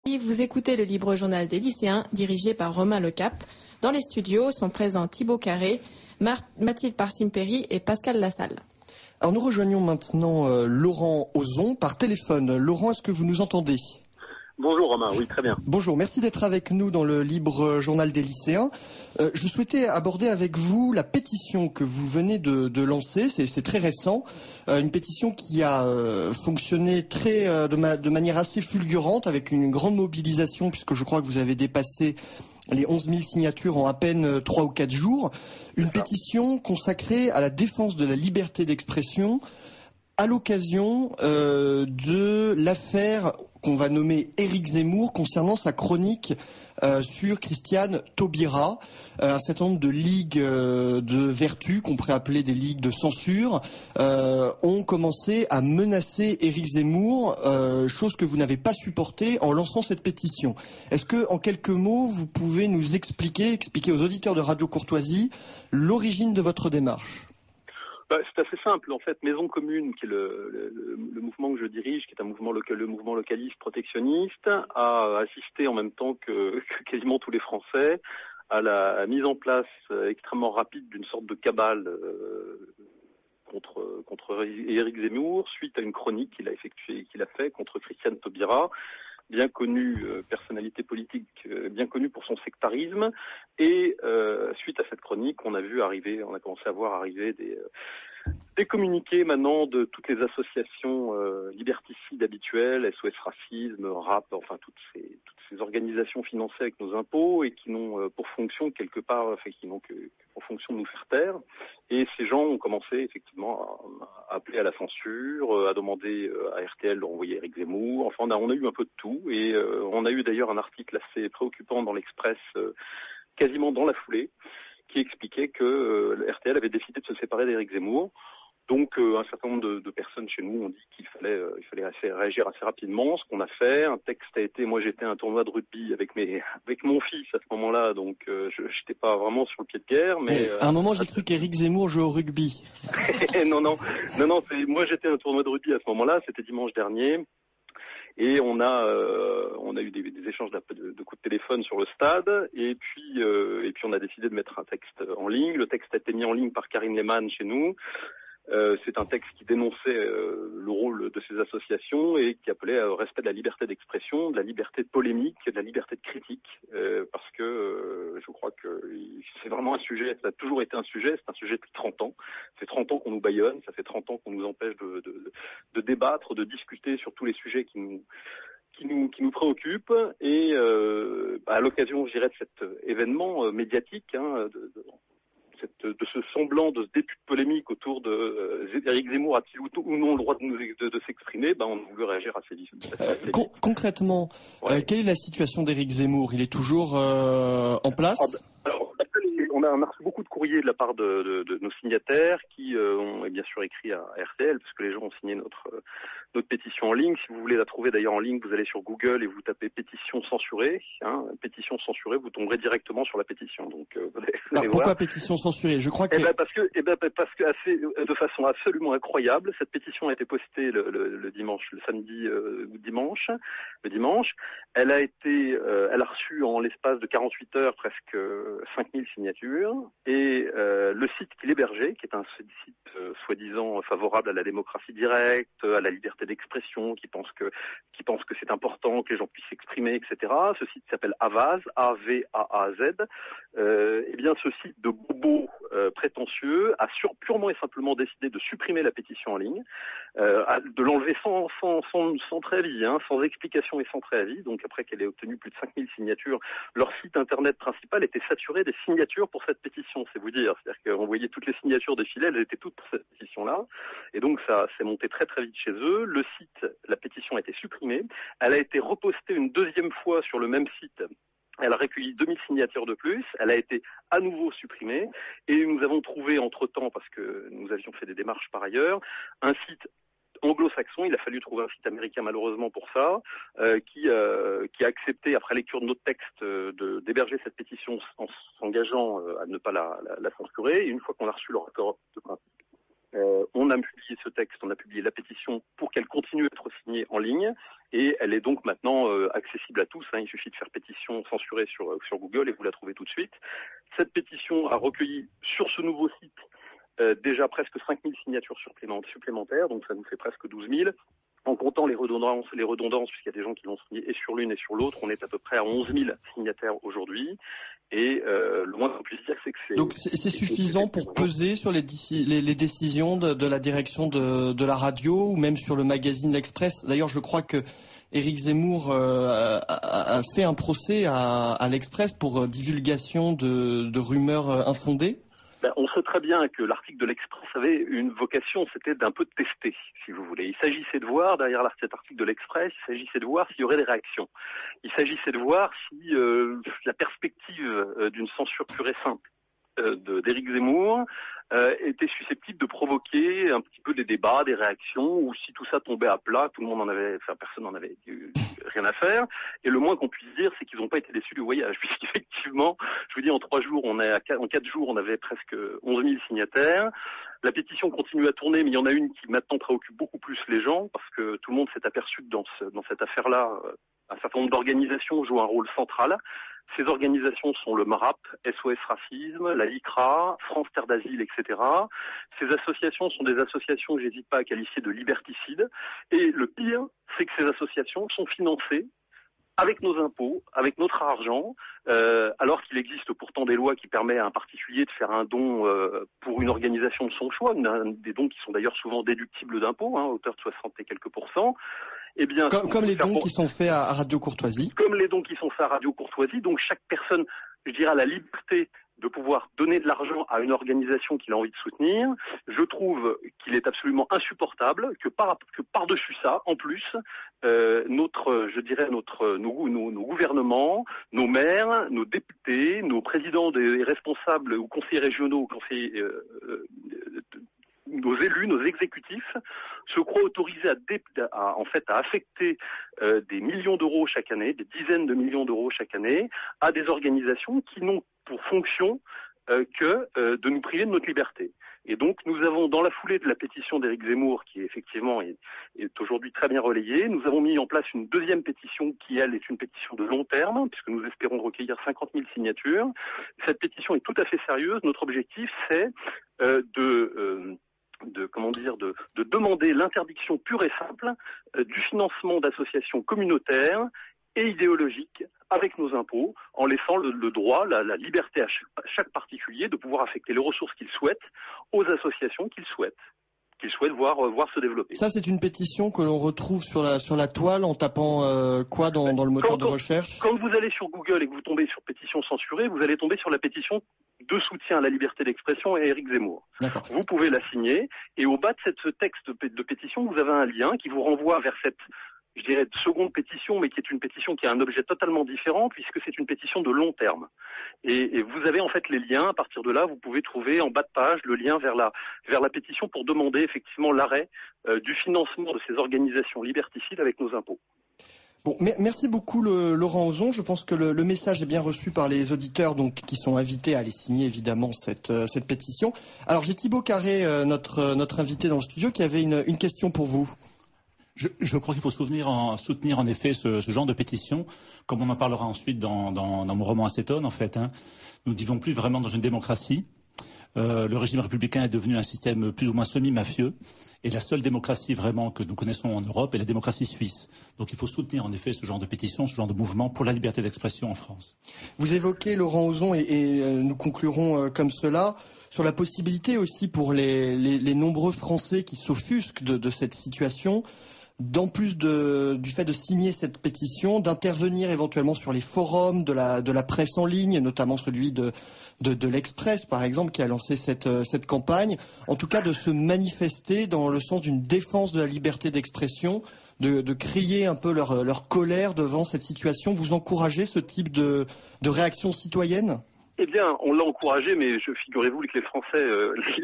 Vous écoutez le Libre Journal des lycéens, dirigé par Romain Lecap. Dans les studios sont présents Thibaut Carré, Mathilde Parsimpéry et Pascal Lassalle. Alors nous rejoignons maintenant Laurent Ozon par téléphone. Laurent, est-ce que vous nous entendez ? Bonjour Romain, oui très bien. Bonjour, merci d'être avec nous dans le Libre Journal des lycéens. Je souhaitais aborder avec vous la pétition que vous venez de lancer, c'est très récent, une pétition qui a fonctionné de manière assez fulgurante avec une grande mobilisation puisque je crois que vous avez dépassé les 11 000 signatures en à peine 3 ou 4 jours. Une pétition consacrée à la défense de la liberté d'expression à l'occasion de l'affaire qu'on va nommer Éric Zemmour concernant sa chronique sur Christiane Taubira. Un certain nombre de ligues de vertu, qu'on pourrait appeler des ligues de censure, ont commencé à menacer Éric Zemmour, chose que vous n'avez pas supportée en lançant cette pétition. Est-ce que, en quelques mots, vous pouvez nous expliquer aux auditeurs de Radio Courtoisie l'origine de votre démarche ? C'est assez simple en fait. Maison Commune, qui est le mouvement que je dirige, qui est un mouvement le mouvement localiste protectionniste, a assisté en même temps que quasiment tous les Français à la mise en place extrêmement rapide d'une sorte de cabale contre Éric Zemmour suite à une chronique qu'il a fait contre Christiane Taubira, bien connue personnalité politique, bien connue pour son sectarisme, et suite à cette chronique, on a commencé à voir arriver des communiqués maintenant de toutes les associations liberticides habituelles, SOS Racisme, RAP, enfin toutes ces organisations financées avec nos impôts et qui n'ont pour fonction quelque part, qui n'ont que pour fonction de nous faire taire. Et ces gens ont commencé effectivement à appeler à la censure, à demander à RTL de renvoyer Éric Zemmour. Enfin, on a eu un peu de tout et on a eu d'ailleurs un article assez préoccupant dans l'Express quasiment dans la foulée qui expliquait que RTL avait décidé de se séparer d'Éric Zemmour. Donc un certain nombre de personnes chez nous ont dit qu'il fallait réagir assez rapidement, ce qu'on a fait. Un texte a été, moi j'étais à un tournoi de rugby avec mon fils à ce moment-là, donc je n'étais pas vraiment sur le pied de guerre. Mais à un moment j'ai cru qu'Éric Zemmour jouait au rugby. non, moi j'étais à un tournoi de rugby à ce moment-là, c'était dimanche dernier. Et on a eu des échanges de coups de téléphone sur le stade, et puis on a décidé de mettre un texte en ligne. Le texte a été mis en ligne par Karine Lehmann chez nous. C'est un texte qui dénonçait le rôle de ces associations et qui appelait au respect de la liberté d'expression, de la liberté de polémique, de la liberté de critique, parce que je crois que c'est vraiment un sujet, ça a toujours été un sujet, c'est un sujet depuis 30 ans. C'est 30 ans qu'on nous bâillonne, ça fait 30 ans qu'on nous empêche de débattre, de discuter sur tous les sujets qui nous préoccupent. Et à l'occasion, je dirais, de cet événement médiatique, de ce semblant de début de polémique autour de Éric Zemmour a-t-il ou non le droit de s'exprimer, on a voulu réagir assez vite. Concrètement, quelle est la situation d'Éric Zemmour ? Il est toujours en place ? Alors, on a reçu beaucoup de courriers de la part de nos signataires qui ont bien sûr écrit à RTL, parce que les gens ont signé notre pétition en ligne. Si vous voulez la trouver d'ailleurs en ligne, vous allez sur Google et vous tapez pétition censurée. Pétition censurée, vous tomberez directement sur la pétition. Donc, pourquoi pétition censurée ? Je crois que parce que de façon absolument incroyable, cette pétition a été postée le dimanche, le samedi ou dimanche. Le dimanche, elle a reçu en l'espace de 48 heures presque 5000 signatures, et le site qui l'hébergeait, qui est un site soi-disant favorable à la démocratie directe, à la liberté d'expression, qui pense que c'est important que les gens puissent s'exprimer, etc. Ce site s'appelle Avaaz, A-V-A-A-Z. Eh bien, ce site de bobos prétentieux a purement et simplement décidé de supprimer la pétition en ligne, de l'enlever sans préavis, sans explication et sans préavis. Donc après qu'elle ait obtenu plus de 5000 signatures, leur site internet principal était saturé des signatures pour cette pétition, c'est vous dire. C'est-à-dire qu'on voyait toutes les signatures défiler, elles étaient toutes pour cette pétition-là. Et donc ça s'est monté très très vite chez eux. Le site, la pétition a été supprimée. Elle a été repostée une deuxième fois sur le même site. Elle a recueilli 2000 signatures de plus, elle a été à nouveau supprimée, et nous avons trouvé entre-temps, parce que nous avions fait des démarches par ailleurs, un site anglo-saxon, il a fallu trouver un site américain malheureusement pour ça, qui a accepté, après lecture de notre texte, d'héberger cette pétition en s'engageant à ne pas la censurer, et une fois qu'on a reçu leur accord de principe, On a publié ce texte, on a publié la pétition pour qu'elle continue à être signée en ligne et elle est donc maintenant accessible à tous. Il suffit de faire pétition censurée sur Google et vous la trouvez tout de suite. Cette pétition a recueilli sur ce nouveau site déjà presque 5000 signatures supplémentaires, donc ça nous fait presque 12 000. En comptant les redondances, puisqu'il y a des gens qui l'ont signé et sur l'une et sur l'autre, on est à peu près à 11 000 signataires aujourd'hui. Et le moins qu'on puisse dire, c'est que c'est... Donc c'est suffisant pour peser sur les décisions de la direction de la radio ou même sur le magazine L'Express. D'ailleurs, je crois que Éric Zemmour a fait un procès à L'Express pour divulgation de rumeurs infondées. On sait très bien que l'article de l'Express avait une vocation, c'était d'un peu de tester, si vous voulez. Il s'agissait de voir, derrière cet article de l'Express, il s'agissait de voir s'il y aurait des réactions. Il s'agissait de voir si la perspective d'une censure pure et simple d'Éric Zemmour était susceptible de provoquer un petit peu des débats, des réactions, ou si tout ça tombait à plat, personne n'en avait rien à faire. Et le moins qu'on puisse dire, c'est qu'ils n'ont pas été déçus du voyage, puisqu'effectivement, je vous dis, en 4 jours, on avait presque 11 000 signataires. La pétition continue à tourner, mais il y en a une qui maintenant préoccupe beaucoup plus les gens, parce que tout le monde s'est aperçu que dans cette affaire-là, un certain nombre d'organisations jouent un rôle central. Ces organisations sont le MRAP, SOS Racisme, la LICRA, France Terre d'Asile, etc. Ces associations sont des associations que j'hésite pas à qualifier de liberticides. Et le pire, c'est que ces associations sont financées avec nos impôts, avec notre argent, alors qu'il existe pourtant des lois qui permettent à un particulier de faire un don pour une organisation de son choix, des dons qui sont d'ailleurs souvent déductibles d'impôts, à hauteur de 60 et quelques %. Eh bien, comme les dons qui sont faits à Radio Courtoisie. Comme les dons qui sont faits à Radio Courtoisie. Donc chaque personne, je dirais, a la liberté de pouvoir donner de l'argent à une organisation qu'il a envie de soutenir. Je trouve qu'il est absolument insupportable que par-dessus ça, en plus, nos gouvernements, nos maires, nos députés, nos présidents des responsables ou conseillers régionaux, nos élus, nos exécutifs se croient autorisés à affecter des millions d'euros chaque année, des dizaines de millions d'euros chaque année, à des organisations qui n'ont pour fonction que de nous priver de notre liberté. Et donc nous avons, dans la foulée de la pétition d'Éric Zemmour, qui effectivement est aujourd'hui très bien relayée, nous avons mis en place une deuxième pétition qui, elle, est une pétition de long terme, puisque nous espérons recueillir 50 000 signatures. Cette pétition est tout à fait sérieuse. Notre objectif, c'est de demander l'interdiction pure et simple du financement d'associations communautaires et idéologiques avec nos impôts, en laissant le droit, la liberté à chaque particulier de pouvoir affecter les ressources qu'il souhaite aux associations qu'il souhaite voir se développer. Ça, c'est une pétition que l'on retrouve sur la toile en tapant quoi dans le moteur de recherche? Quand vous allez sur Google et que vous tombez sur pétition censurée, vous allez tomber sur la pétition de soutien à la liberté d'expression et à Éric Zemmour. D'accord. Vous pouvez la signer et au bas de ce texte de pétition, vous avez un lien qui vous renvoie vers cette, je dirais, seconde pétition, mais qui est une pétition qui a un objet totalement différent puisque c'est une pétition de long terme. Et vous avez en fait les liens. À partir de là, vous pouvez trouver en bas de page le lien vers la pétition pour demander effectivement l'arrêt du financement de ces organisations liberticides avec nos impôts. Bon, merci beaucoup Laurent Ozon. Je pense que le message est bien reçu par les auditeurs, donc qui sont invités à aller signer évidemment cette pétition. Alors j'ai Thibaut Carré, notre invité dans le studio, qui avait une question pour vous. Je crois qu'il faut soutenir en effet ce genre de pétition, comme on en parlera ensuite dans mon roman Acétone en fait. Nous ne vivons plus vraiment dans une démocratie. Le régime républicain est devenu un système plus ou moins semi-mafieux. Et la seule démocratie vraiment que nous connaissons en Europe est la démocratie suisse. Donc il faut soutenir en effet ce genre de pétition, ce genre de mouvement pour la liberté d'expression en France. Vous évoquez, Laurent Ozon, et nous conclurons comme cela, sur la possibilité aussi pour les nombreux Français qui s'offusquent de cette situation, d'en plus du fait de signer cette pétition, d'intervenir éventuellement sur les forums de la presse en ligne, notamment celui de l'Express par exemple, qui a lancé cette campagne, en tout cas de se manifester dans le sens d'une défense de la liberté d'expression, de crier un peu leur colère devant cette situation. Vous encouragez ce type de réaction citoyenne ? Eh bien, on l'a encouragé, mais figurez-vous que les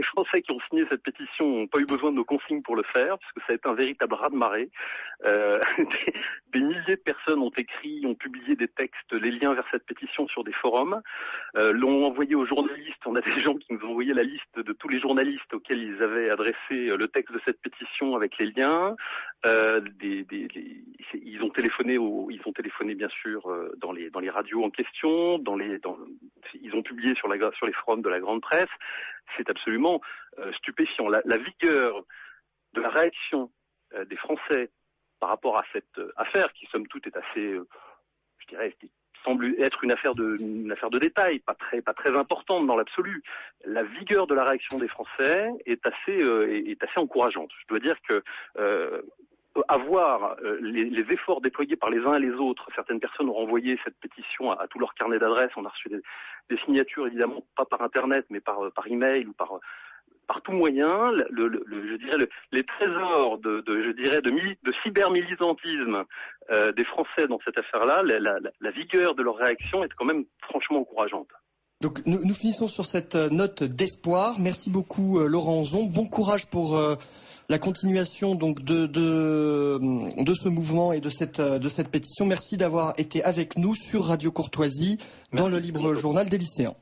Français qui ont signé cette pétition n'ont pas eu besoin de nos consignes pour le faire, parce que ça a été un véritable raz-de-marée. Des milliers de personnes ont écrit, ont publié des textes, les liens vers cette pétition sur des forums, l'ont envoyé aux journalistes. On a des gens qui nous ont envoyé la liste de tous les journalistes auxquels ils avaient adressé le texte de cette pétition avec les liens. Ils ont téléphoné bien sûr dans les radios en question, ils ont publié sur les forums de la grande presse. C'est absolument stupéfiant. La vigueur de la réaction des Français par rapport à cette affaire, qui somme toute est assez, je dirais, qui semble être une affaire de détail, pas très importante dans l'absolu. La vigueur de la réaction des Français est assez encourageante. Je dois dire que avoir les efforts déployés par les uns et les autres. Certaines personnes ont renvoyé cette pétition à tout leur carnet d'adresses. On a reçu des signatures, évidemment, pas par Internet, mais par email ou par tout moyen. Je dirais les trésors de cybermilitantisme des Français dans cette affaire-là, la vigueur de leur réaction est quand même franchement encourageante. Donc nous finissons sur cette note d'espoir. Merci beaucoup Laurent Anzon. Bon courage pour la continuation donc de ce mouvement et de cette pétition. Merci d'avoir été avec nous sur Radio Courtoisie dans le Libre Journal des lycéens.